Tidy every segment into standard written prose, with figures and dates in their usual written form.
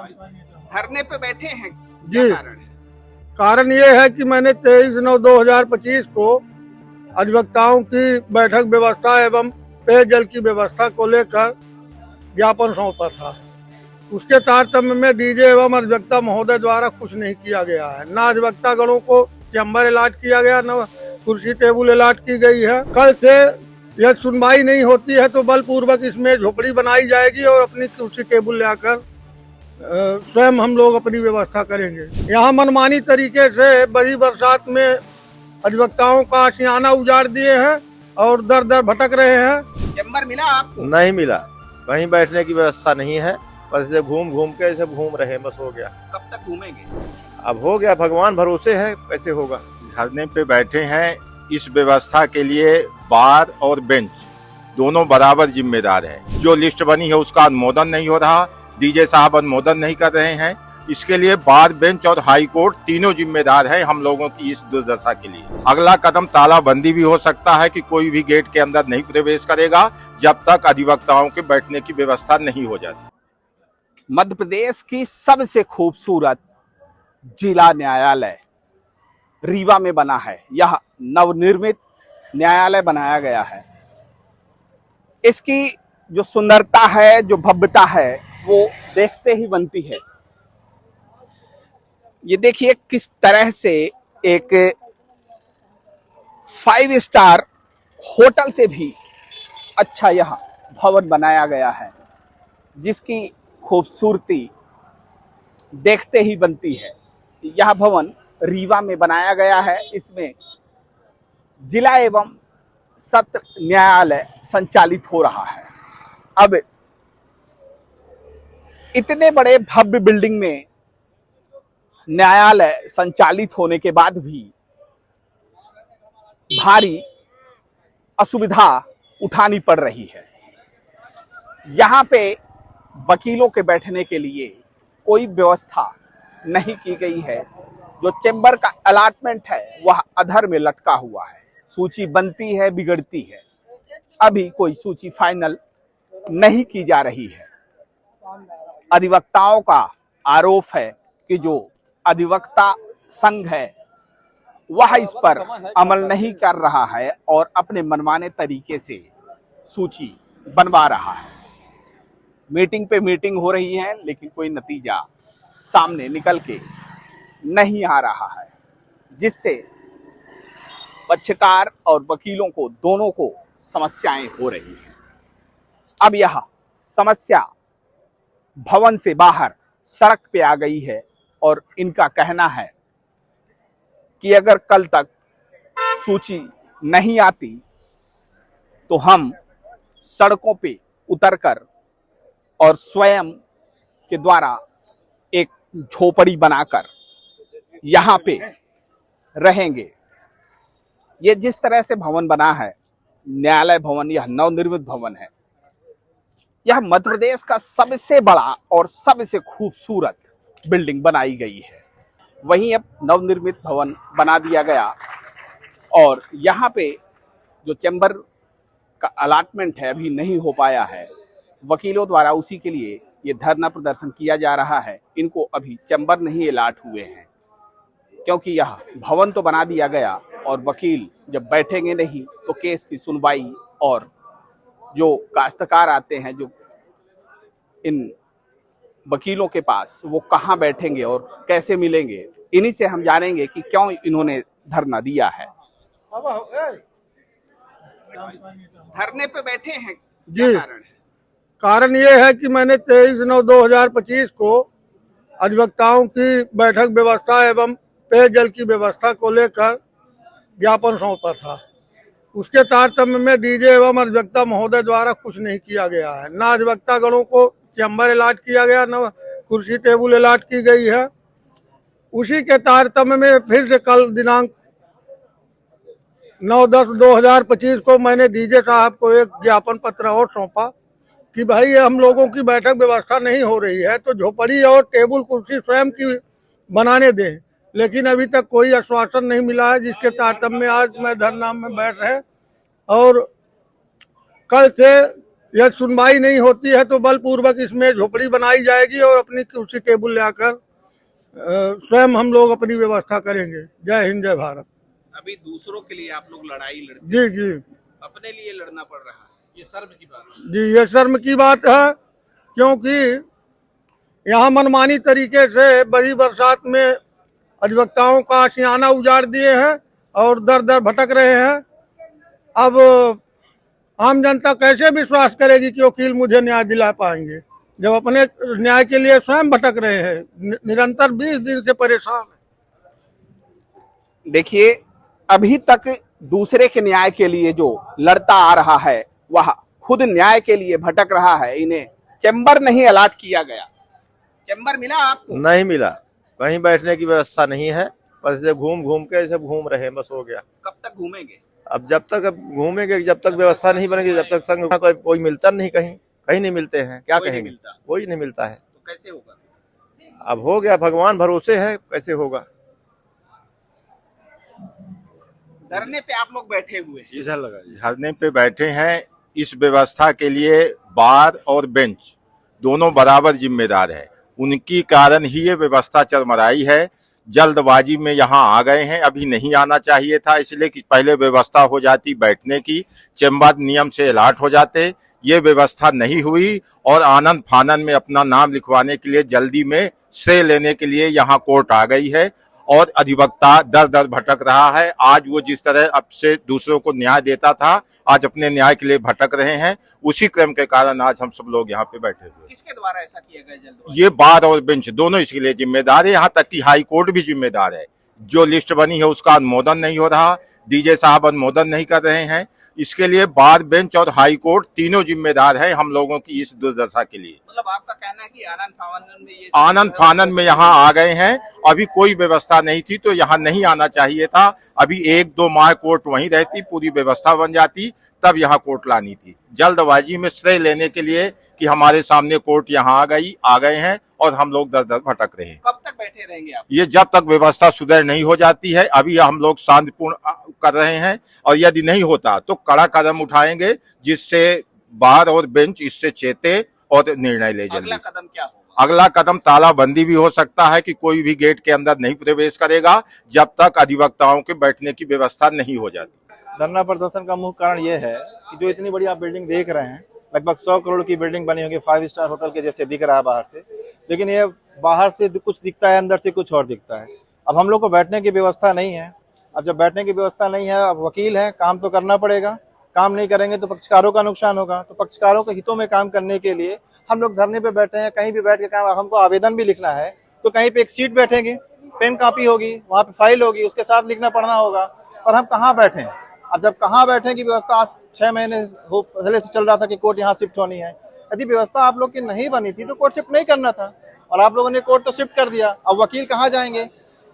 धरने पे बैठे हैं, जी। क्या कारण है? कारण ये है कि मैंने 23/9/2025 को अधिवक्ताओं की बैठक व्यवस्था एवं पेयजल की व्यवस्था को लेकर ज्ञापन सौंपा था। उसके तारतम्य में डीजे एवं अधिवक्ता महोदय द्वारा कुछ नहीं किया गया है। न अधिवक्ता गणों को चैम्बर अलाट किया गया, न कुर्सी टेबल अलाट की गई है। कल से यह सुनवाई नहीं होती है तो बलपूर्वक इसमें झोपड़ी बनाई जाएगी और अपनी कुर्सी टेबल लाकर स्वयं हम लोग अपनी व्यवस्था करेंगे। यहाँ मनमानी तरीके से बड़ी बरसात में अधिवक्ताओं का आशियाना उजाड़ दिए हैं और दर दर भटक रहे हैं। चैम्बर मिला आपको? नहीं मिला, कहीं बैठने की व्यवस्था नहीं है। बस ऐसे घूम घूम के ऐसे घूम रहे हैं, बस हो गया। कब तक घूमेंगे? अब हो गया, भगवान भरोसे है, कैसे होगा। धरने पे बैठे हैं। इस व्यवस्था के लिए बार और बेंच दोनों बराबर जिम्मेदार हैं। जो लिस्ट बनी है उसका अनुमोदन नहीं हो रहा, डीजे साहब अनुमोदन नहीं कर रहे हैं। इसके लिए बार, बेंच और हाई कोर्ट तीनों जिम्मेदार हैं हम लोगों की इस दुर्दशा के लिए। अगला कदम तालाबंदी भी हो सकता है कि कोई भी गेट के अंदर नहीं प्रवेश करेगा जब तक अधिवक्ताओं के बैठने की व्यवस्था नहीं हो जाती। मध्य प्रदेश की सबसे खूबसूरत जिला न्यायालय रीवा में बना है। यह नवनिर्मित न्यायालय बनाया गया है। इसकी जो सुंदरता है, जो भव्यता है, वो देखते ही बनती है। ये देखिए किस तरह से एक 5 स्टार होटल से भी अच्छा यह भवन बनाया गया है, जिसकी खूबसूरती देखते ही बनती है। यह भवन रीवा में बनाया गया है। इसमें जिला एवं सत्र न्यायालय संचालित हो रहा है। अब इतने बड़े भव्य बिल्डिंग में न्यायालय संचालित होने के बाद भी भारी असुविधा उठानी पड़ रही है। यहाँ पे वकीलों के बैठने के लिए कोई व्यवस्था नहीं की गई है। जो चैम्बर का अलाटमेंट है वह अधर में लटका हुआ है। सूची बनती है, बिगड़ती है। अभी कोई सूची फाइनल नहीं की जा रही है। अधिवक्ताओं का आरोप है कि जो अधिवक्ता संघ है वह इस पर अमल नहीं कर रहा है और अपने मनमाने तरीके से सूची बनवा रहा है। मीटिंग पे मीटिंग हो रही है, लेकिन कोई नतीजा सामने निकल के नहीं आ रहा है, जिससे पक्षकार और वकीलों को दोनों को समस्याएं हो रही हैं। अब यह समस्या भवन से बाहर सड़क पे आ गई है और इनका कहना है कि अगर कल तक सूची नहीं आती तो हम सड़कों पे उतरकर और स्वयं के द्वारा एक झोपड़ी बनाकर यहाँ पे रहेंगे। ये जिस तरह से भवन बना है, न्यायालय भवन, यह नवनिर्मित भवन है। यह मध्य प्रदेश का सबसे बड़ा और सबसे खूबसूरत बिल्डिंग बनाई गई है। वहीं अब नवनिर्मित भवन बना दिया गया और यहाँ पे जो चैम्बर का अलाटमेंट है अभी नहीं हो पाया है। वकीलों द्वारा उसी के लिए ये धरना प्रदर्शन किया जा रहा है। इनको अभी चैम्बर नहीं अलाट हुए हैं, क्योंकि यह भवन तो बना दिया गया और वकील जब बैठेंगे नहीं तो केस की सुनवाई और जो काश्तकार आते हैं जो इन वकीलों के पास, वो कहाँ बैठेंगे और कैसे मिलेंगे। इन्हीं से हम जानेंगे कि क्यों इन्होंने धरना दिया है। धरने पे बैठे हैं, क्या जी। कारण है? कारण ये है कि मैंने 23/9/2025 को अधिवक्ताओं की बैठक व्यवस्था एवं पेयजल की व्यवस्था को लेकर ज्ञापन सौंपा था। उसके तारतम्य में डीजे एवं अधिवक्ता महोदय द्वारा कुछ नहीं किया गया है। न अधिवक्ता गणों को चैम्बर अलाट किया गया, न कुर्सी टेबल अलाट की गई है। उसी के तारतम्य में फिर से कल दिनांक 9/10/2025 को मैंने डीजे साहब को एक ज्ञापन पत्र और सौंपा कि भाई हम लोगों की बैठक व्यवस्था नहीं हो रही है तो झोपड़ी और टेबल कुर्सी स्वयं की बनाने दें। लेकिन अभी तक कोई आश्वासन नहीं मिला है, जिसके तारतम्य में आज मैं धरना में बैठ रहे और कल से यह सुनवाई नहीं होती है तो बलपूर्वक इसमें झोपड़ी बनाई जाएगी और अपनी कुर्सी टेबल लाकर स्वयं हम लोग अपनी व्यवस्था करेंगे। जय हिंद, जय भारत। अभी दूसरों के लिए आप लोग लड़ाई लड़ते जी जी अपने लिए लड़ना पड़ रहा है, ये शर्म की बात है। जी, ये शर्म की बात है, क्योंकि यहाँ मनमानी तरीके से बड़ी बरसात में अधिवक्ताओं का आशियाना उजाड़ दिए हैं और दर दर भटक रहे हैं। अब आम जनता कैसे विश्वास करेगी कि वकील मुझे न्याय दिला पाएंगे जब अपने न्याय के लिए स्वयं भटक रहे हैं, निरंतर 20 दिन से परेशान है। देखिए, अभी तक दूसरे के न्याय के लिए जो लड़ता आ रहा है वह खुद न्याय के लिए भटक रहा है। इन्हें चैम्बर नहीं अलॉट किया गया। चैम्बर मिला आपको? नहीं मिला, कहीं बैठने की व्यवस्था नहीं है, बस ऐसे घूम घूम के ऐसे घूम रहे हैं, बस हो गया। कब तक घूमेंगे? अब जब तक घूमेंगे, जब तक व्यवस्था नहीं बनेगी, जब तक संघ कोई मिलता नहीं, कहीं नहीं मिलते हैं, क्या कहेंगे, कोई नहीं मिलता है। तो कैसे होगा? अब हो गया, भगवान भरोसे है, कैसे होगा। धरने पे आप लोग बैठे हुए हैं। धरने पे बैठे हैं, इस व्यवस्था के लिए बार और बेंच दोनों बराबर जिम्मेदार है। उनकी कारण ही ये व्यवस्था चरमराई है। जल्दबाजी में यहाँ आ गए हैं, अभी नहीं आना चाहिए था, इसलिए कि पहले व्यवस्था हो जाती बैठने की, चैम्बर नियम से अलॉट हो जाते। ये व्यवस्था नहीं हुई और आनंद फानन में अपना नाम लिखवाने के लिए जल्दी में श्रेय लेने के लिए यहाँ कोर्ट आ गई है और अधिवक्ता दर दर भटक रहा है। आज वो जिस तरह अब से दूसरों को न्याय देता था, आज अपने न्याय के लिए भटक रहे हैं। उसी क्रम के कारण आज हम सब लोग यहाँ पे बैठे हुए। किसके द्वारा ऐसा किया गया? जल्दबाजी? ये बार और बेंच दोनों इसके लिए जिम्मेदार है, यहाँ तक कि हाई कोर्ट भी जिम्मेदार है। जो लिस्ट बनी है उसका अनुमोदन नहीं हो रहा, डीजे साहब अनुमोदन नहीं कर रहे हैं। इसके लिए बार बेंच और हाई कोर्ट तीनों जिम्मेदार है हम लोगों की इस दुर्दशा के लिए। मतलब आपका कहना है कि आनंद फानन में यहाँ आ गए हैं, अभी कोई व्यवस्था नहीं थी तो यहाँ नहीं आना चाहिए था। अभी 1-2 माह कोर्ट वहीं रहती, पूरी व्यवस्था बन जाती, तब यहाँ कोर्ट लानी थी। जल्दबाजी में श्रेय लेने के लिए कि हमारे सामने कोर्ट यहाँ आ गए हैं और हम लोग दर दर भटक रहे हैं। कब तक बैठे रहेंगे आप? ये जब तक व्यवस्था सुदृढ़ नहीं हो जाती है। अभी हम लोग शांतिपूर्ण कर रहे हैं और यदि नहीं होता तो कड़ा कदम उठाएंगे, जिससे बार और बेंच इससे चेते और निर्णय ले। अगला कदम क्या होगा? अगला कदम तालाबंदी भी हो सकता है कि कोई भी गेट के अंदर नहीं प्रवेश करेगा जब तक अधिवक्ताओं के बैठने की व्यवस्था नहीं हो जाती। धरना प्रदर्शन का मुख्य कारण ये है कि जो इतनी बड़ी आप बिल्डिंग देख रहे हैं, लगभग 100 करोड़ की बिल्डिंग बनी होगी, 5 स्टार होटल के जैसे दिख रहा है बाहर से, लेकिन ये बाहर से कुछ दिखता है, अंदर से कुछ और दिखता है। अब हम लोग को बैठने की व्यवस्था नहीं है। अब जब बैठने की व्यवस्था नहीं है, अब वकील है, काम तो करना पड़ेगा। काम नहीं करेंगे तो पक्षकारों का नुकसान होगा। तो पक्षकारों के हितों में काम करने के लिए हम लोग धरने पे बैठे हैं। कहीं भी बैठ के काम, हमको आवेदन भी लिखना है तो कहीं पे एक सीट बैठेंगे, पेन कॉपी होगी, वहाँ पे फाइल होगी, उसके साथ लिखना पढ़ना होगा। और हम कहाँ बैठे? अब जब कहाँ बैठे की व्यवस्था आज 6 महीने पहले से चल रहा था कि कोर्ट यहाँ शिफ्ट होनी है। यदि व्यवस्था आप लोग की नहीं बनी थी तो कोर्ट शिफ्ट नहीं करना था, और आप लोगों ने कोर्ट तो शिफ्ट कर दिया। अब वकील कहाँ जाएंगे?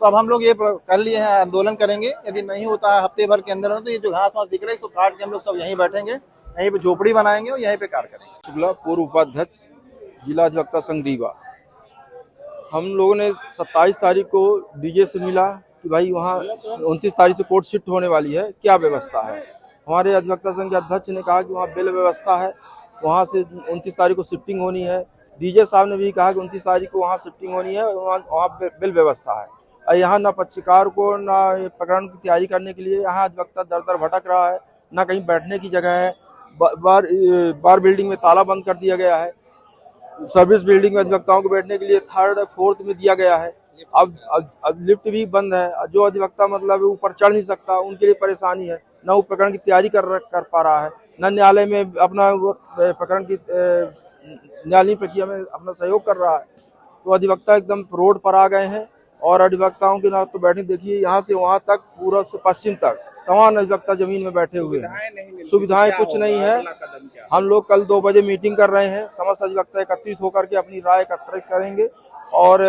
तो अब हम लोग ये कर लिए हैं, आंदोलन करेंगे। यदि नहीं होता है हफ्ते भर के अंदर तो ये जो घास वास दिख रहा है इसको काट के हम लोग सब यहीं बैठेंगे, यहीं पे झोपड़ी बनाएंगे और यहीं पे कार्य करेंगे। शुक्ला, पूर्व उपाध्यक्ष, जिला अधिवक्ता संघ रीवा। हम लोगों ने 27 तारीख को डीजे से मिला कि भाई वहाँ 29 तारीख से कोर्ट शिफ्ट होने वाली है, क्या व्यवस्था है। हमारे अधिवक्ता संघ के अध्यक्ष ने कहा कि वहाँ बिल व्यवस्था है, वहाँ से 29 तारीख को शिफ्टिंग होनी है। डीजे साहब ने भी कहा कि 29 तारीख को वहाँ शिफ्टिंग होनी है, वहाँ बिल व्यवस्था है। और यहाँ ना पक्षकार को ना प्रकरण की तैयारी करने के लिए यहाँ अधिवक्ता दर दर भटक रहा है, ना कहीं बैठने की जगह है। बार बिल्डिंग में ताला बंद कर दिया गया है। सर्विस बिल्डिंग में अधिवक्ताओं को बैठने के लिए 3rd और 4th में दिया गया है। अब लिफ्ट भी बंद है। जो अधिवक्ता मतलब ऊपर चढ़ नहीं सकता, उनके लिए परेशानी है। न वो प्रकरण की तैयारी कर पा रहा है, न न्यायालय में अपना प्रकरण की न्यायालयीन प्रक्रिया में अपना सहयोग कर रहा है। तो अधिवक्ता एकदम रोड पर आ गए हैं और अधिवक्ताओं के ना तो बैठे, देखिए यहाँ से वहाँ तक, पूर्व से पश्चिम तक तमाम अधिवक्ता जमीन में बैठे हुए हैं। सुविधाएं कुछ नहीं है। हम लोग कल 2 बजे मीटिंग कर रहे हैं। समस्त अधिवक्ता एकत्रित होकर के अपनी राय एकत्रित करेंगे और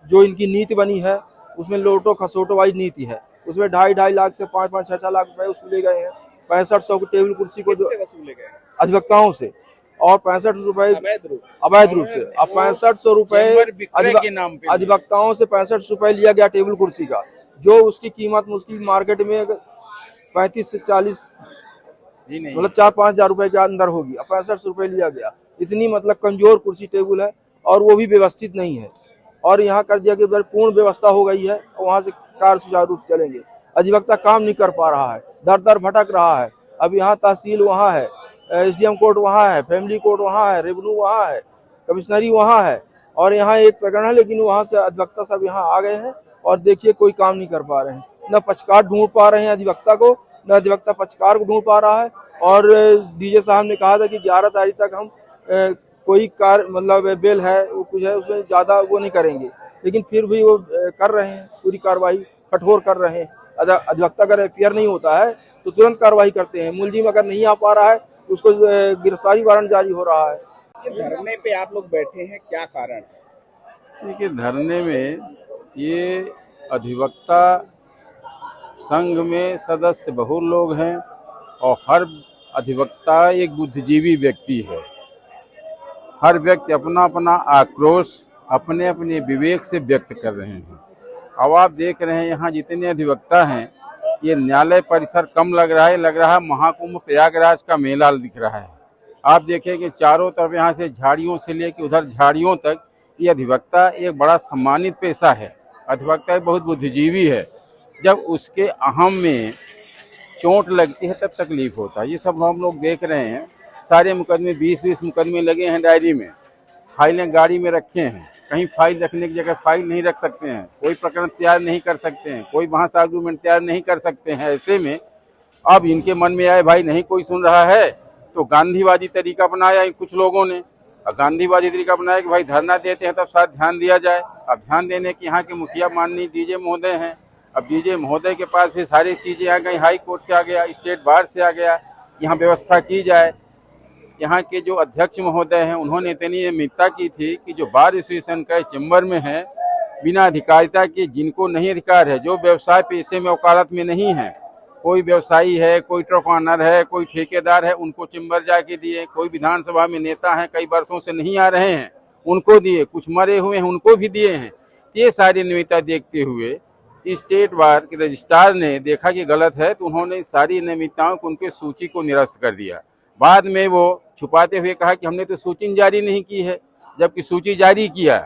जो इनकी नीति बनी है उसमें लोटो खसोटो वाली नीति है, उसमें 2.5 लाख से 5-5, 6-6 लाख रुपए वसूले गए हैं। 6500 की टेबल कुर्सी को जो अधिवक्ताओं से, और 65 रुपए अवैध रूप से। अब 6500 रुपए अधिवक्ताओं से 65 रुपए लिया गया टेबल कुर्सी का, जो उसकी कीमत मुश्किल मार्केट में 35 से 40 मतलब 4-5 हजार रुपए के अंदर होगी। अब 65 रुपए लिया गया, इतनी मतलब कमजोर कुर्सी टेबल है और वो भी व्यवस्थित नहीं है। और यहाँ कर दिया कि पूर्ण व्यवस्था हो गई है और वहाँ से कार सुचारू रूप से चलेंगे। अधिवक्ता काम नहीं कर पा रहा है, दर दर भटक रहा है। अब यहाँ तहसील वहाँ है, SDM कोर्ट वहाँ है, फैमिली कोर्ट वहाँ है, रेवेन्यू वहाँ है, कमिश्नरी वहाँ है और यहाँ एक प्रकरण है, लेकिन वहाँ से अधिवक्ता सब यहाँ आ गए हैं और देखिए कोई काम नहीं कर पा रहे हैं। न पक्षकार ढूंढ पा रहे हैं अधिवक्ता को, न अधिवक्ता पक्षकार को ढूंढ पा रहा है। और डीजे साहब ने कहा था कि 11 तारीख तक हम कोई कार मतलब बेल है वो कुछ है उसमें ज्यादा वो नहीं करेंगे, लेकिन फिर भी वो कर रहे हैं, पूरी कार्रवाई कठोर कर रहे हैं। अधिवक्ता अगर एफआईआर नहीं होता है तो तुरंत कार्रवाई करते हैं। मुलजिम अगर नहीं आ पा रहा है उसको गिरफ्तारी वारंट जारी हो रहा है। धरने पे आप लोग बैठे हैं, क्या कारण है? देखिए, धरने में ये अधिवक्ता संघ में सदस्य बहुत लोग हैं और हर अधिवक्ता एक बुद्धिजीवी व्यक्ति है। हर व्यक्ति अपना अपना आक्रोश अपने अपने विवेक से व्यक्त कर रहे हैं। अब आप देख रहे हैं यहाँ जितने अधिवक्ता हैं, ये न्यायालय परिसर कम लग रहा है महाकुंभ प्रयागराज का मेला दिख रहा है। आप देखें कि चारों तरफ यहाँ से झाड़ियों से लेकर उधर झाड़ियों तक ये अधिवक्ता एक बड़ा सम्मानित पेशा है। अधिवक्ता एक बहुत बुद्धिजीवी है। जब उसके अहम में चोट लगती है तब तकलीफ होता है। ये सब हम लोग देख रहे हैं। सारे मुकदमे 20-20 मुकदमे लगे हैं डायरी में, फाइलें गाड़ी में रखे हैं। कहीं फाइल रखने की जगह फाइल नहीं रख सकते हैं, कोई प्रकरण तैयार नहीं कर सकते हैं, कोई वहाँ से आर्गूमेंट तैयार नहीं कर सकते हैं। ऐसे में अब इनके मन में आए भाई नहीं कोई सुन रहा है तो गांधीवादी तरीका अपनाया कुछ लोगों ने। गांधीवादी तरीका अपनाया कि भाई धरना देते हैं तब साथ ध्यान दिया जाए। अब ध्यान देने के यहाँ के मुखिया माननीय डीजे महोदय हैं। अब डीजे महोदय के पास भी सारी चीज़ें आ गई, हाई कोर्ट से आ गया, स्टेट बार से आ गया, यहाँ व्यवस्था की जाए। यहाँ के जो अध्यक्ष महोदय हैं उन्होंने इतनी अमितता की थी कि जो बार एसोसिएशन का चैम्बर में है, बिना अधिकारिता के जिनको नहीं अधिकार है, जो व्यवसाय पेशे में वकालत में नहीं है, कोई व्यवसायी है, कोई ट्रक ऑनर है, कोई ठेकेदार है, उनको चैम्बर जाके दिए। कोई विधानसभा में नेता हैं कई वर्षों से नहीं आ रहे हैं उनको दिए, कुछ मरे हुए हैं उनको भी दिए हैं। ये सारी नियमितता देखते हुए स्टेट बार के रजिस्ट्रार ने देखा कि गलत है तो उन्होंने सारी नियमितताओं को उनके सूची को निरस्त कर दिया। बाद में वो छुपाते हुए कहा कि हमने तो सूची जारी नहीं की है, जबकि सूची जारी किया।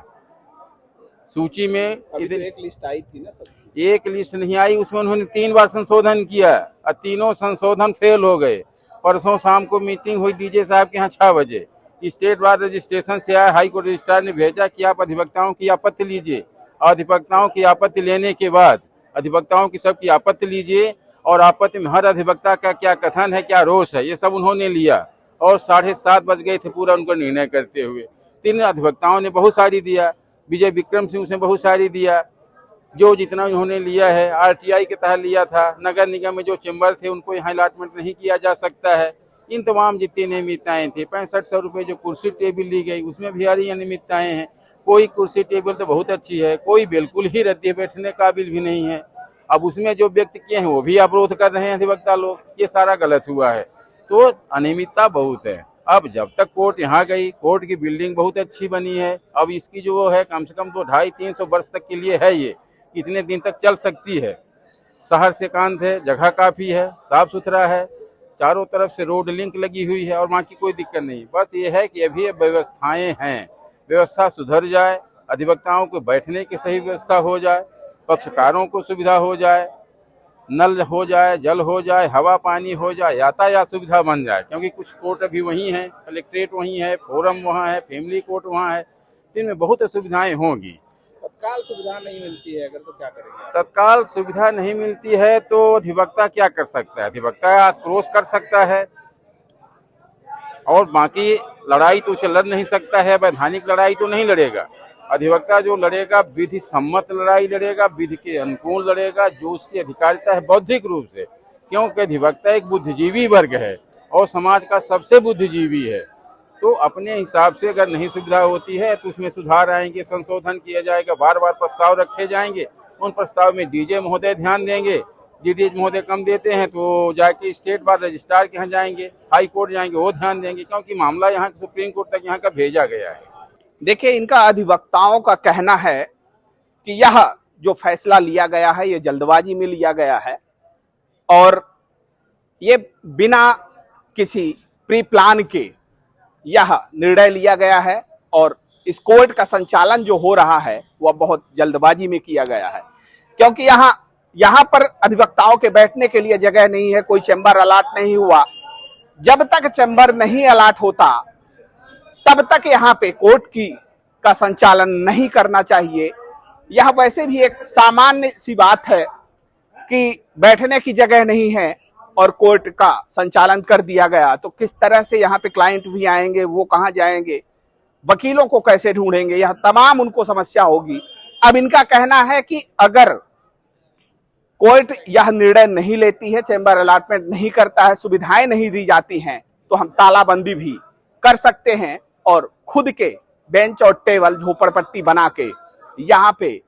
सूची में एक लिस्ट आई थी ना, सब एक लिस्ट नहीं आई, उसमें उन्होंने 3 बार संशोधन किया और तीनों संशोधन फेल हो गए। परसों शाम को मीटिंग हुई डीजे साहब के यहाँ 6 बजे। स्टेट बार रजिस्ट्रेशन से आया, हाई कोर्ट रजिस्ट्रार ने भेजा कि आप अधिवक्ताओं की आपत्ति लीजिए। अधिवक्ताओं की आपत्ति लेने के बाद अधिवक्ताओं की सबकी आपत्ति लीजिए और आपत्ति में हर अधिवक्ता का क्या कथन है, क्या रोष है, ये सब उन्होंने लिया। और 7:30 बज गए थे पूरा उनको निर्णय करते हुए। 3 अधिवक्ताओं ने बहुत सारी दिया, विजय विक्रम सिंह उसने बहुत सारी दिया। जो जितना उन्होंने लिया है RTI के तहत लिया था। नगर निगम में जो चैम्बर थे उनको यहाँ अलॉटमेंट नहीं किया जा सकता है। इन तमाम जितनी नियमितताएं थी, 6500 रुपये जो कुर्सी टेबल ली गई उसमें भी सारी अनियमितताएं हैं। कोई कुर्सी टेबल तो बहुत अच्छी है, कोई बिल्कुल ही रद्दी बैठने काबिल भी नहीं है। अब उसमें जो व्यक्ति किए हैं वो भी अवरोध कर रहे हैं अधिवक्ता लोग, ये सारा गलत हुआ है। तो अनियमितता बहुत है। अब जब तक कोर्ट यहाँ गई, कोर्ट की बिल्डिंग बहुत अच्छी बनी है, अब इसकी जो है कम से कम तो 250-300 वर्ष तक के लिए है, ये इतने दिन तक चल सकती है। शहर से एकांत है, जगह काफ़ी है, साफ सुथरा है, चारों तरफ से रोड लिंक लगी हुई है और वहाँ की कोई दिक्कत नहीं। बस ये है कि अभी व्यवस्थाएं हैं, व्यवस्था सुधर जाए, अधिवक्ताओं को बैठने की सही व्यवस्था हो जाए, पक्षकारों को सुविधा हो जाए, नल हो जाए, जल हो जाए, हवा पानी हो जाए, यातायात सुविधा बन जाए। क्योंकि कुछ कोर्ट अभी वहीं हैं, कलेक्ट्रेट वहीं है, फोरम वहाँ है, फैमिली कोर्ट वहाँ है, इनमें बहुत सुविधाएं होंगी। तत्काल सुविधा नहीं मिलती है अगर, तो क्या करेंगे? तत्काल सुविधा नहीं मिलती है तो अधिवक्ता क्या कर सकता है? अधिवक्ता आक्रोश कर सकता है और बाकी लड़ाई तो उसे लड़ नहीं सकता है, वैधानिक लड़ाई तो नहीं लड़ेगा। अधिवक्ता जो लड़ेगा विधि सम्मत लड़ाई लड़ेगा, विधि के अनुकूल लड़ेगा, जो उसकी अधिकारिता है बौद्धिक रूप से। क्योंकि अधिवक्ता एक बुद्धिजीवी वर्ग है और समाज का सबसे बुद्धिजीवी है। तो अपने हिसाब से अगर नहीं सुविधा होती है तो उसमें सुधार आएंगे, संशोधन किया जाएगा, बार बार प्रस्ताव रखे जाएंगे। उन प्रस्ताव में डीजे महोदय ध्यान देंगे, डीजे महोदय कम देते हैं तो जाके स्टेट बार रजिस्ट्रार के यहाँ जाएंगे, हाई कोर्ट जाएंगे, वो ध्यान देंगे, क्योंकि मामला यहाँ सुप्रीम कोर्ट तक यहाँ का भेजा गया है। देखिए, इनका अधिवक्ताओं का कहना है कि यह जो फैसला लिया गया है ये जल्दबाजी में लिया गया है और ये बिना किसी प्री प्लान के यह निर्णय लिया गया है और इस कोर्ट का संचालन जो हो रहा है वह बहुत जल्दबाजी में किया गया है, क्योंकि यहाँ पर अधिवक्ताओं के बैठने के लिए जगह नहीं है, कोई चैम्बर अलाट नहीं हुआ। जब तक चैम्बर नहीं अलाट होता तब तक यहाँ पे कोर्ट का संचालन नहीं करना चाहिए। यह वैसे भी एक सामान्य सी बात है कि बैठने की जगह नहीं है और कोर्ट का संचालन कर दिया गया, तो किस तरह से यहाँ पे क्लाइंट भी आएंगे, वो कहाँ जाएंगे, वकीलों को कैसे ढूंढेंगे, यह तमाम उनको समस्या होगी। अब इनका कहना है कि अगर कोर्ट यह निर्णय नहीं लेती है, चैम्बर अलॉटमेंट नहीं करता है, सुविधाएं नहीं दी जाती हैं, तो हम तालाबंदी भी कर सकते हैं और खुद के बेंच और टेबल झोपड़पट्टी बना के यहाँ पे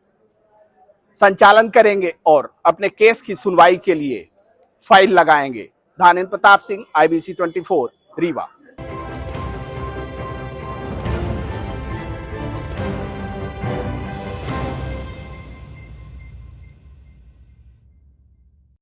संचालन करेंगे और अपने केस की सुनवाई के लिए फाइल लगाएंगे। धानेन्द्र प्रताप सिंह, IBC 24, रीवा।